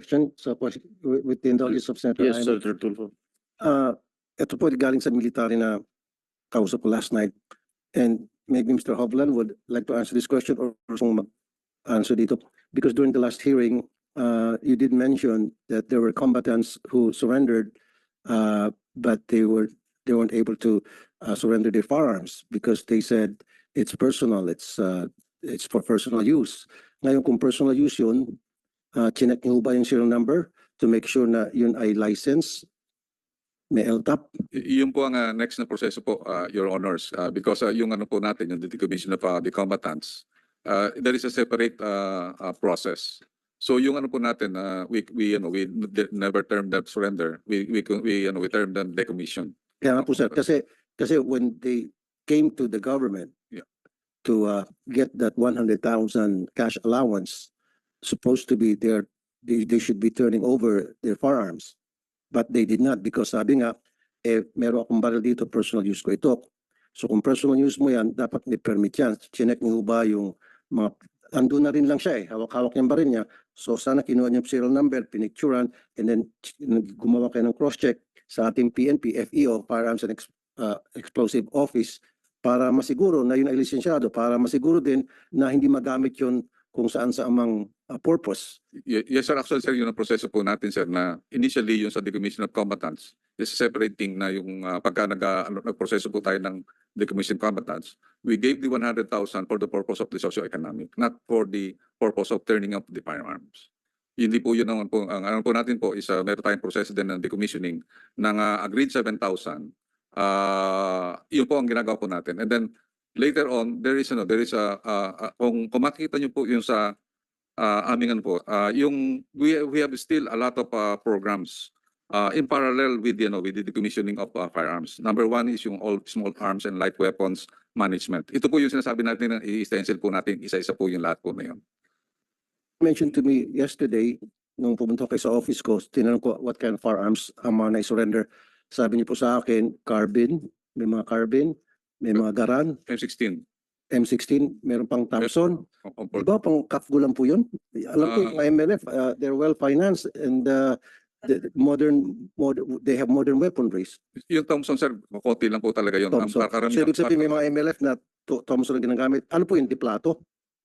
question with the indulgence of Senator Yes, Jaime. Senator Tulfo. Ito po galing sa military na kausap ko last night. And maybe Mr. Hovland would like to answer this question or answer dito. Because during the last hearing, you did mention that there were combatants who surrendered, but they weren't able to surrender their firearms because they said it's personal, it's for personal use. Ngayon kung personal use yun, chinek niyo ba yung serial number to make sure na yun ay license, may LTAP? Yun po ang next na proseso po, Your Honors, because yung ano po natin, yung decommission of the combatants, there is a separate process. So yung ano po natin, we never term that surrender. We term that decommission. Kaya nga po sir, kasi when they came to the government to get that 100,000 cash allowance, supposed to be they should be turning over their firearms. But they did not because sabi nga, meron akong baril dito, personal use ko ito. So kung personal use mo yan, dapat may permit yan. Chinek niyo ba yung mga, andun na rin lang siya hawak-hawak yung baril niya. So sana kinuha niyo yung serial number, pinicturan, and then gumawa kayo ng cross-check sa ating PNP, FEO, Firearms and Explosive Office, para masiguro na yun ay lisensyado, para masiguro din na hindi magamit yun kung saan sa amang purpose. Yes, sir. Actually, sir, yun ang proseso po natin, sir, na initially yung sa decommission of combatants is separating na yung pagka nagproseso po tayo ng decommission combatants, we gave the 100,000 for the purpose of the socio-economic, not for the purpose of turning up the firearms. Hindi po yun naman po, ang ano po natin po is meron tayong proseso din ng decommissioning ng agreed 7,000. Yun po ang ginagawa po natin. And then later on, there is kung makikita niyo po yung sa aming ano po, we have still a lot of programs in parallel with the decommissioning of firearms. Number one is yung all small arms and light weapons management. Ito po yung sinasabi natin na i-stencil po natin, isa-isa po yung lahat po na yun. Mentioned to me yesterday, nung pumunta kayo sa office ko, tinanong ko what kind of firearms ang mga na-surrender. Sabi niyo po sa akin, carbine, may mga carbine, may mga garan, M16. M16, meron pang Thompson. Opo. Diba pang CAFGO lang po yun? Alam ko yung MLF, they're well financed and they have modern weaponries. Yung Thompson, sir, konti lang po talaga yun. Thompson. So ibig sabihin may mga MLF na Thompson ang ginagamit. Ano po yung diplato?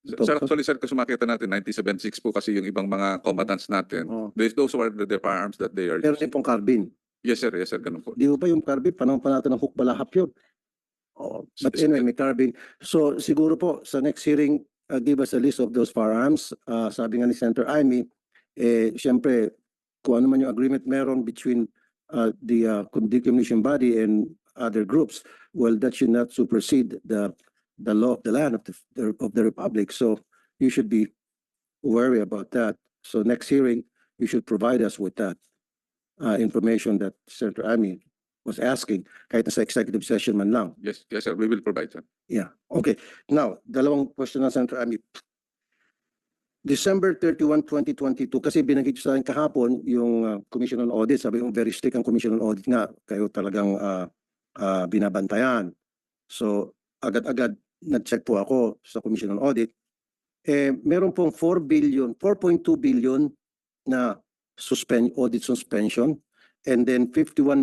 Sir, actually, sir, kasi makita natin, 1976 po kasi yung ibang mga combatants natin. Oh. Those were the firearms that they are Meron using. din pong carbine. Yes, sir, ganun po. Di ba yung carbine, panahon pa natin ng hukbalahap yun. Oh, but anyway, may carbine. So siguro po, sa next hearing, give us a list of those firearms. Sabi nga ni Senator Jaime, siyempre, kung ano man yung agreement meron between the decommission body and other groups, well, that should not supersede the law of the land of the Republic. So you should be wary about that. So next hearing, you should provide us with that information that Senator Jaime was asking, kahit na sa executive session man lang. Yes, sir, we will provide, sir. Yeah, okay. Now, dalawang question na Senator Jaime. December 31, 2022, kasi binanggit sa akin kahapon yung Commission on Audit, sabi yung very strict ang Commission on Audit nga, kayo talagang binabantayan. So, agad-agad nag-check po ako sa Commission on Audit. Meron pong 4.2 billion na audit suspension, and then 51.8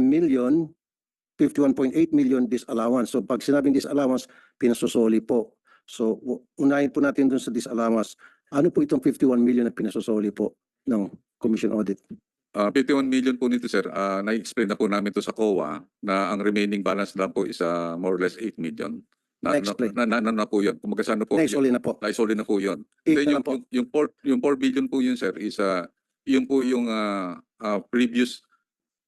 million disallowance. So pag sinabing disallowance, pinasosoli po. So unahin po natin dun sa disallowance. Ano po itong 51 million na pinasosoli po ng Commission Audit? 51 million po nito, sir. Na-explain na po namin to sa COA na ang remaining balance lang po is more or less 8 million. Na-explain. Na po yun. Kung magkasano po. Naisoli na po. Naisoli na po yun. Eight Then na po. yung 4 billion po yun, sir, is yun po yung previous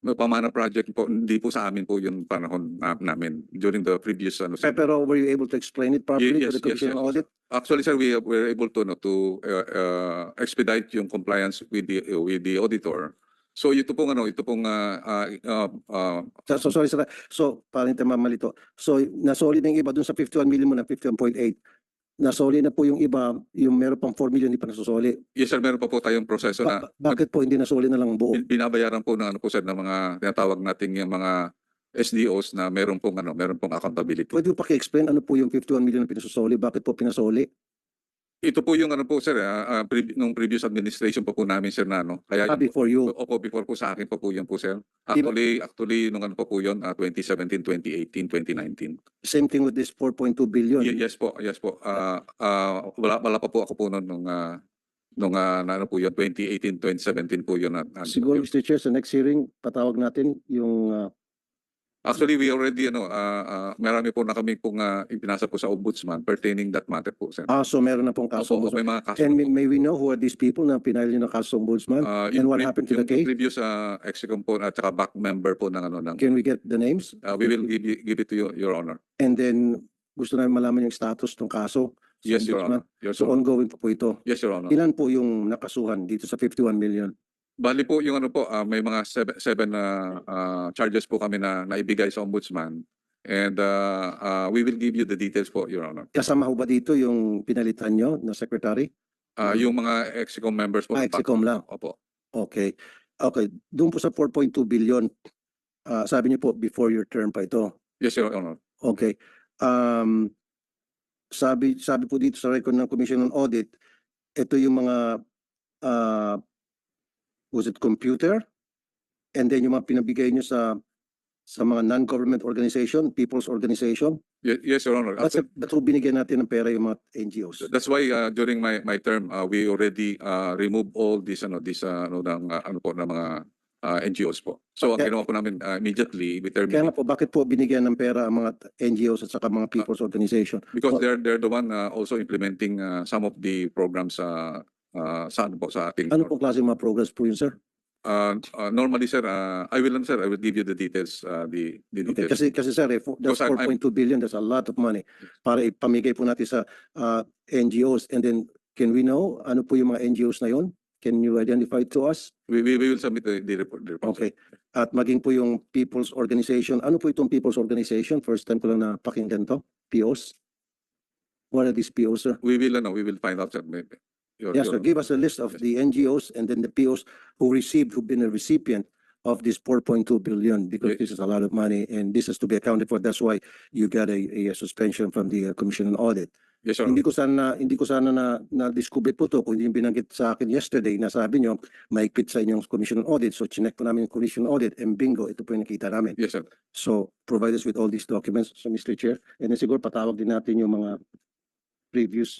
pamana project po, hindi po sa amin po yung panahon namin during the previous ano, sir. Pero were you able to explain it properly to the Commission on Audit? Actually, sir, we were able to expedite yung compliance with the auditor. So ito pong So sorry sir. So parang tayo mamalito. So nasoli na yung iba dun sa 51 million mo na 51.8. Nasoli na po yung iba, yung meron pang 4 million hindi pa nasusoli. yes, sir, meron pa po tayong proseso na Bakit po hindi nasoli na lang ang buo? binabayaran po ng ano po, sir, ng mga tinatawag nating yung mga SDOs na meron pong accountability. Pwede po paki-explain ano po yung 51 million na pinasosoli? Bakit po pinasoli? Ito po yung ano po sir, nung previous administration po namin sir na ano. Kaya Before you, opo, before po sa akin po yan po sir. Actually nung ano po yun, 2017, 2018, 2019. same thing with this 4.2 billion. Yes po, yes po. Wala pa po ako po nung ano po yun, 2018, 2017 po yun. Siguro, Mr. Chair, sa next hearing, patawag natin yung Actually, we already, marami po na kami pong ipinasa po sa ombudsman pertaining that matter po, sir. so meron na pong kaso. Opo, may mga kaso And po. may we know who are these people na pinahil nyo ng kaso sa ombudsman? And what happened to the yung case? previous ex-com po at saka back member po ng ano ng Can we get the names? we will give it to you, Your Honor. And then, gusto namin malaman yung status ng kaso. sa Yes, Your ombudsman. Honor. Yes, So Your Honor. ongoing po ito. Yes, Your Honor. Ilan po yung nakasuhan dito sa 51 million? Bali po yung ano po, may mga seven charges po kami na naibigay sa ombudsman. And we will give you the details po, Your Honor. Kasama ho ba dito yung pinalitan nyo na secretary? Yung mga ex-com members po. Execom lang. Opo. Okay. Okay. Doon po sa 4.2 billion, sabi niyo po before your term pa ito. Yes, Your Honor. Okay. Sabi po dito sa record ng Commission on Audit, ito yung mga was it computer? And then yung mga pinabigay nyo sa mga non-government organization, people's organization. Yes, Your Honor. Ba't ho binigyan natin ng pera yung mga NGOs? That's why during my term we already removed all these ng mga NGOs po. So ang Okay. ginawa po namin immediately we Kaya nga terminate po, bakit po binigyan ng pera ang mga NGOs at saka mga people's organization? because they're the one also implementing some of the programs sa ating Ano pong klase mga progress po yun, sir? normally sir I will give you the details the Okay, details. kasi sir, that's Because I'm- 4.2 billion, that's a lot of money para ipamigay po natin sa NGOs. And then, can we know ano po yung mga NGOs na yon? Can you identify to us? We will submit the report. Okay. At maging po yung people's organization. Ano po itong people's organization? First time ko lang napakinggan to. POs? What are these POs, sir? We will find out sir. Yes, sir. Give us a list of the NGOs and then the POs who've been a recipient of this 4.2 billion because Yes. this is a lot of money and this has to be accounted for. That's why you got a suspension from the Commission on Audit. Yes, sir. Hindi ko sana na-discover po to kung hindi yung binanggit sa akin yesterday na sabi nyo mahigpit sa inyong Commission on Audit. So chinek po namin yung Commission on Audit and bingo, ito po yung nakita namin. Yes, sir. So provide us with all these documents, so Mr. Chair. And then siguro patawag din natin yung mga previous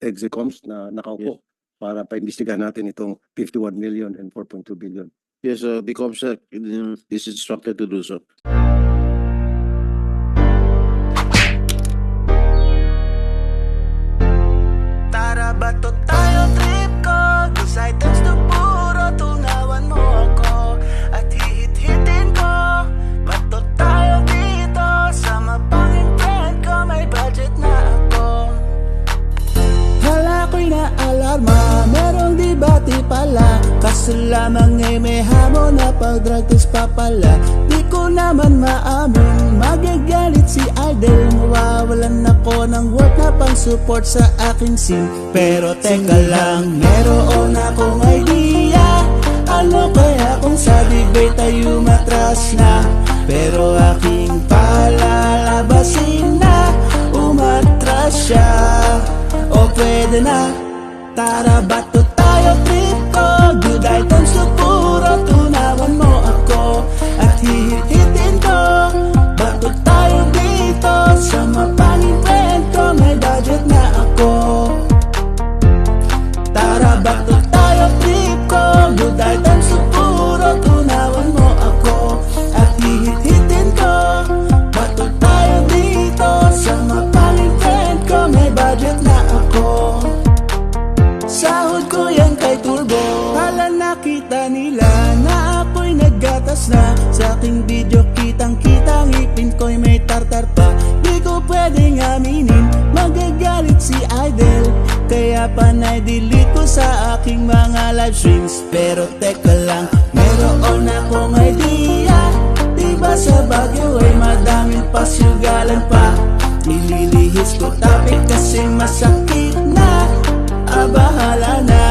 execoms na nakaupo para paimbestigahan natin itong 51 million and 4.2 billion. Yes, the COMSEC is instructed to do so. Tara bato tayo trip ko These items to puro tunawan mo ako At hihit-hitin ko Bato tayo dito Sa mapanging friend ko May budget na ako Hala ko'y na-alarma Merong debate pala Kaso lamang ay may hamon na pag-drug test pa pala Di ko naman maamin Magagalit si Idol Mawawalan ako ng work na pang-support sa aking sim Pero teka lang, meron akong idea Ano kaya kung sa debate tayo matras na Pero aking palalabasin na Umatras siya O pwede na Tara bato tayo trip ko Good items to puro Tunawan mo ako At hihit-hitin ko Bato tayo dito Sa mapanging friend ko May budget na ako Tara bato tayo trip ko Good items to puro Tunawan mo ako At hihit-hitin ko Bato tayo dito Sa mapanging friend ko May budget na ako Sahod ko yan kay Turbo Hala nakita nila na ako'y naggatas na Sa aking video kitang-kita ngipin ko'y may tartar pa Di ko pwedeng aminin Magagalit si Idol Kaya panay delete ko sa aking mga live streams Pero teka lang, meron akong idea Diba sa Baguio ay madaming pasyugalan pa Nililihis ko topic kasi masakit na bahala na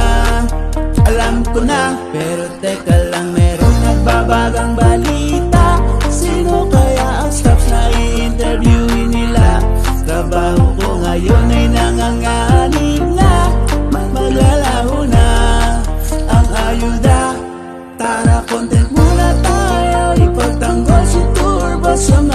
Alam ko na Pero teka lang merong nagbabagang balita Sino kaya ang staff na i-interviewin nila Trabaho ko ngayon ay nangangani content muna tayo, ipagtanggol si Turbo sa